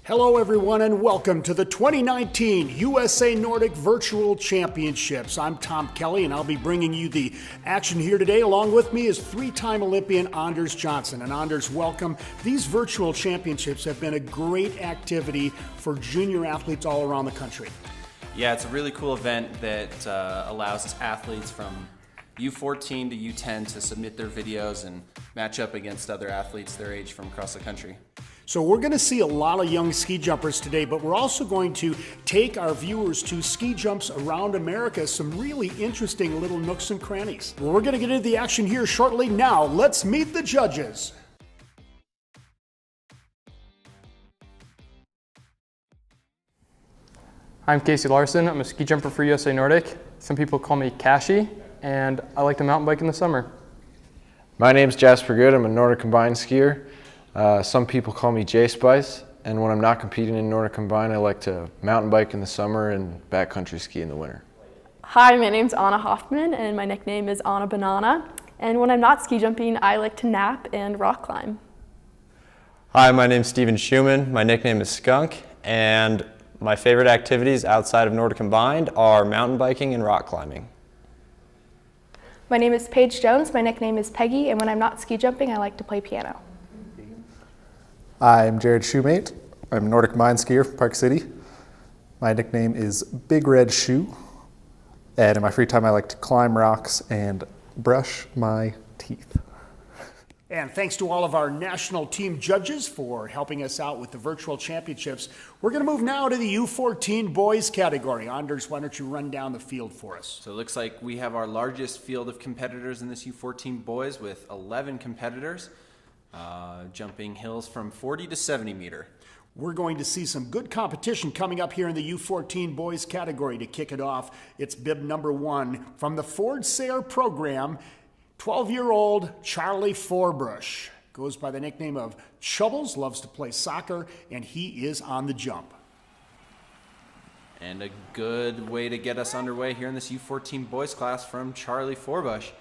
Hello everyone and welcome to the 2019 USA Nordic Virtual Championships. I'm Tom Kelly and I'll be bringing you the action here today. Along with me is three-time Olympian Anders Johnson. And Anders, welcome. These virtual championships have been a great activity for junior athletes all around the country. Yeah, it's a really cool event that allows athletes from U14 to U10 to submit their videos and match up against other athletes their age from across the country. So we're going to see a lot of young ski jumpers today, but we're also going to take our viewers to ski jumps around America, some really interesting little nooks and crannies. Well, we're going to get into the action here shortly. Now, let's meet the judges. I'm Casey Larson. I'm a ski jumper for USA Nordic. Some people call me Cashy, and I like to mountain bike in the summer. My name's Jasper Good. I'm a Nordic combined skier. Some people call me J-Spice, and when I'm not competing in Nordic combined, I like to mountain bike in the summer and backcountry ski in the winter. Hi, my name's Anna Hoffman, and my nickname is Anna Banana. And when I'm not ski jumping, I like to nap and rock climb. Hi, my name's Steven Schumann. My nickname is Skunk, and my favorite activities outside of Nordic combined are mountain biking and rock climbing. My name is Paige Jones. My nickname is Peggy, and when I'm not ski jumping, I like to play piano. I'm Jared Shoemate. I'm a Nordic combined skier from Park City. My nickname is Big Red Shoe. And in my free time, I like to climb rocks and brush my teeth. And thanks to all of our national team judges for helping us out with the virtual championships. We're going to move now to the U14 Boys category. Anders, why don't you run down the field for us? So it looks like we have our largest field of competitors in this U14 Boys with 11 competitors. Jumping hills from 40 to 70 meter. We're going to see some good competition coming up here in the U14 Boys category to kick it off. It's bib number 1 from the Ford Sayre program, 12-year-old Charlie Forbush. Goes by the nickname of Chubbles, loves to play soccer, and he is on the jump. And a good way to get us underway here in this U14 Boys class from Charlie Forbush.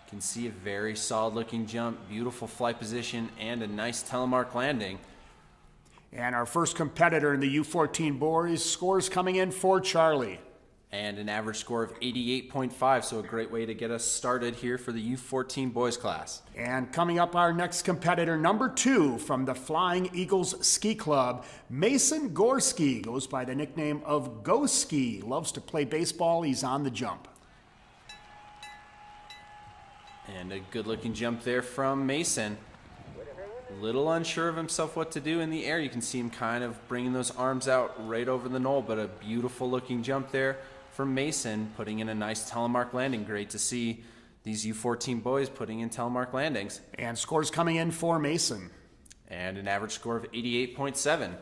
You can see a very solid looking jump, beautiful flight position, and a nice telemark landing. And our first competitor in the U14 Boys, scores coming in for Charlie. And an average score of 88.5, so a great way to get us started here for the U14 Boys class. And coming up, our next competitor, number 2 from the Flying Eagles Ski Club, Mason Gorski, goes by the nickname of Go Ski. Loves to play baseball, he's on the jump. And a good-looking jump there from Mason. A little unsure of himself what to do in the air. You can see him kind of bringing those arms out right over the knoll, but a beautiful-looking jump there from Mason, putting in a nice telemark landing. Great to see these U14 boys putting in telemark landings. And scores coming in for Mason. And an average score of 88.7.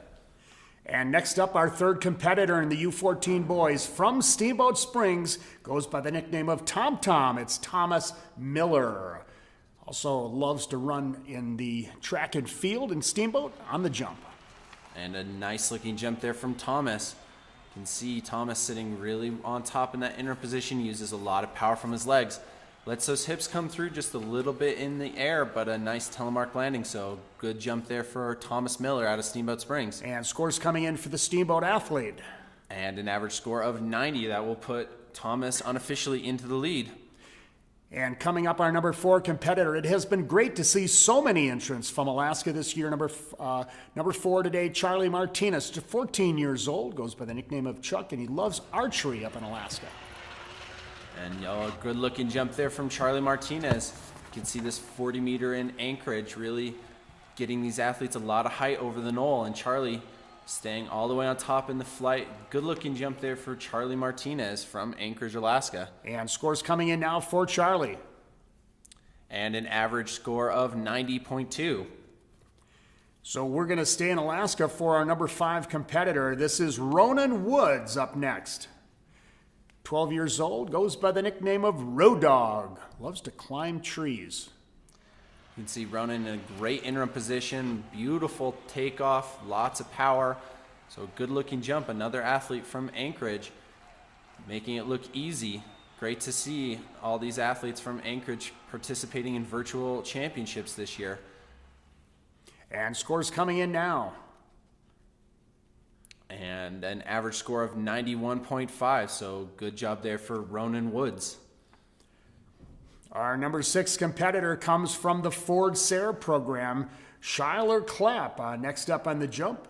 And next up, our third competitor in the U14 Boys from Steamboat Springs, goes by the nickname of Tom Tom. It's Thomas Miller. Also loves to run in the track and field in Steamboat on the jump. And a nice looking jump there from Thomas. You can see Thomas sitting really on top in that inner position, uses a lot of power from his legs. Lets those hips come through just a little bit in the air, but a nice telemark landing. So good jump there for Thomas Miller out of Steamboat Springs. And scores coming in for the Steamboat athlete. And an average score of 90. That will put Thomas unofficially into the lead. And coming up, our number 4 competitor. It has been great to see so many entrants from Alaska this year. Number 4 today, Charlie Martinez, 14 years old, goes by the nickname of Chuck, and he loves archery up in Alaska. And a good-looking jump there from Charlie Martinez. You can see this 40-meter in Anchorage really getting these athletes a lot of height over the knoll. And Charlie staying all the way on top in the flight. Good-looking jump there for Charlie Martinez from Anchorage, Alaska. And scores coming in now for Charlie. And an average score of 90.2. So we're going to stay in Alaska for our number 5 competitor. This is Ronan Woods up next. 12 years old, goes by the nickname of Road Dog. Loves to climb trees. You can see Ronan in a great interim position, beautiful takeoff, lots of power. So good looking jump, another athlete from Anchorage, making it look easy. Great to see all these athletes from Anchorage participating in virtual championships this year. And scores coming in now. And an average score of 91.5, so good job there for Ronan Woods. Our number 6 competitor comes from the Ford Sarah program, Schuyler Clapp. Next up on the jump.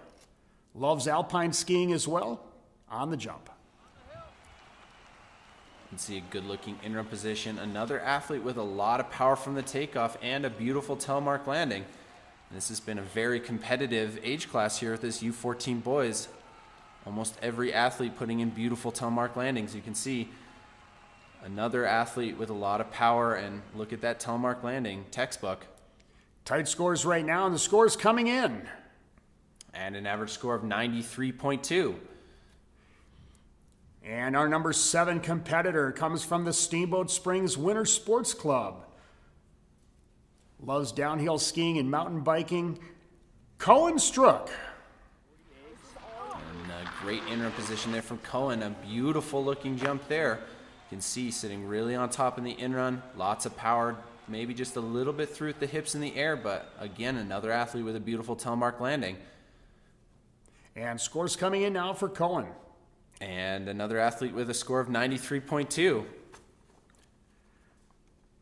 Loves alpine skiing as well on the jump. You can see a good-looking in-run position. Another athlete with a lot of power from the takeoff and a beautiful telemark landing. This has been a very competitive age class here with this U14 Boys. Almost every athlete putting in beautiful telemark landings. You can see another athlete with a lot of power, and look at that telemark landing, textbook. Tight scores right now, and the scores coming in. And an average score of 93.2. And our number 7 competitor comes from the Steamboat Springs Winter Sports Club. Loves downhill skiing and mountain biking, Cohen Strook. And a great in-run position there from Cohen. A beautiful looking jump there. You can see sitting really on top in the in-run. Lots of power, maybe just a little bit through at the hips in the air, but again, another athlete with a beautiful telemark landing. And scores coming in now for Cohen. And another athlete with a score of 93.2.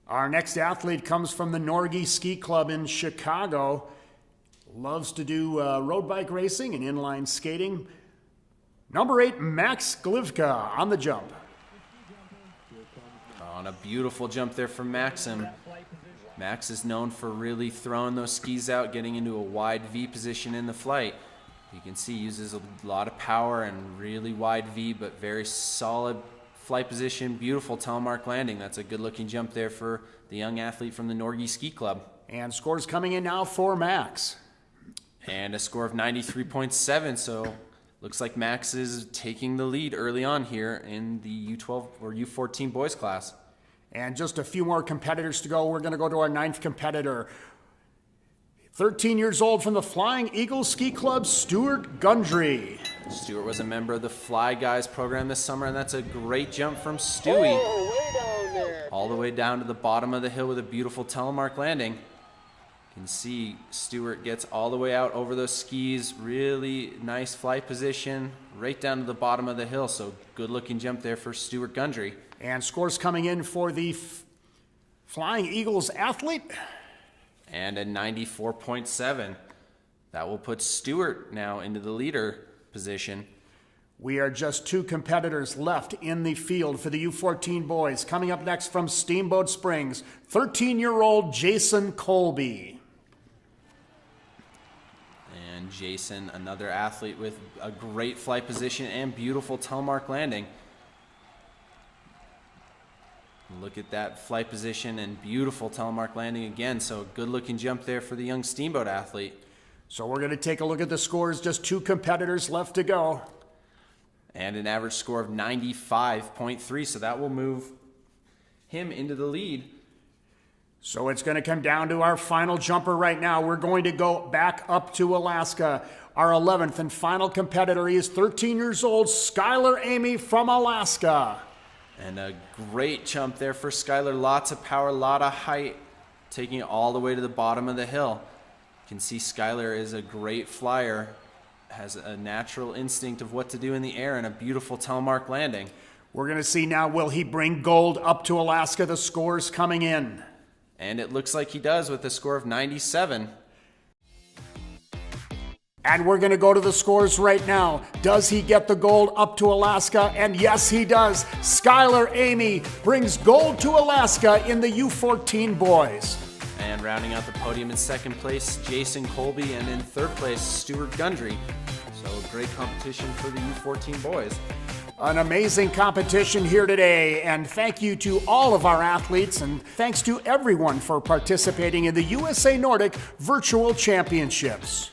Our next athlete comes from the Nordic Ski Club in Chicago. Loves to do road bike racing and inline skating. Number 8, Max Glivka on the jump. On a beautiful jump there from Maxim. Max is known for really throwing those skis out, getting into a wide V position in the flight. You can see he uses a lot of power and really wide V, but very solid flight position. Beautiful telemark landing. That's a good looking jump there for the young athlete from the Nordic Ski Club. And scores coming in now for Max. And a score of 93.7, so looks like Max is taking the lead early on here in the U12 or U14 boys class. And just a few more competitors to go. We're going to go to our 9th competitor. 13 years old from the Flying Eagle Ski Club, Stuart Gundry. Stuart was a member of the Fly Guys program this summer, and that's a great jump from Stewie. Oh, way down there. All the way down to the bottom of the hill with a beautiful telemark landing. You can see Stuart gets all the way out over those skis. Really nice flight position right down to the bottom of the hill. So good looking jump there for Stuart Gundry. And scores coming in for the Flying Eagles athlete. And a 94.7. That will put Stuart now into the leader position. We are just 2 competitors left in the field for the U14 boys. Coming up next from Steamboat Springs, 13-year-old Jason Colby. And Jason, another athlete with a great flight position and beautiful telemark landing. Look at that flight position and beautiful telemark landing again. So a good looking jump there for the young Steamboat athlete. So we're going to take a look at the scores. Just 2 competitors left to go. And an average score of 95.3. So that will move him into the lead. So it's going to come down to our final jumper right now. We're going to go back up to Alaska. Our 11th and final competitor, he is 13 years old, Skylar Amy from Alaska. And a great jump there for Skylar. Lots of power, lot of height, taking it all the way to the bottom of the hill. You can see Skylar is a great flyer, has a natural instinct of what to do in the air, and a beautiful telemark landing. We're going to see now, will he bring gold up to Alaska? The scores coming in. And it looks like he does with a score of 97. And we're going to go to the scores right now. Does he get the gold up to Alaska? And yes, he does. Skylar Amy brings gold to Alaska in the U14 boys. And rounding out the podium in second place, Jason Colby, and in third place, Stuart Gundry. So great competition for the U14 boys. An amazing competition here today, and thank you to all of our athletes, and thanks to everyone for participating in the USA Nordic Virtual Championships.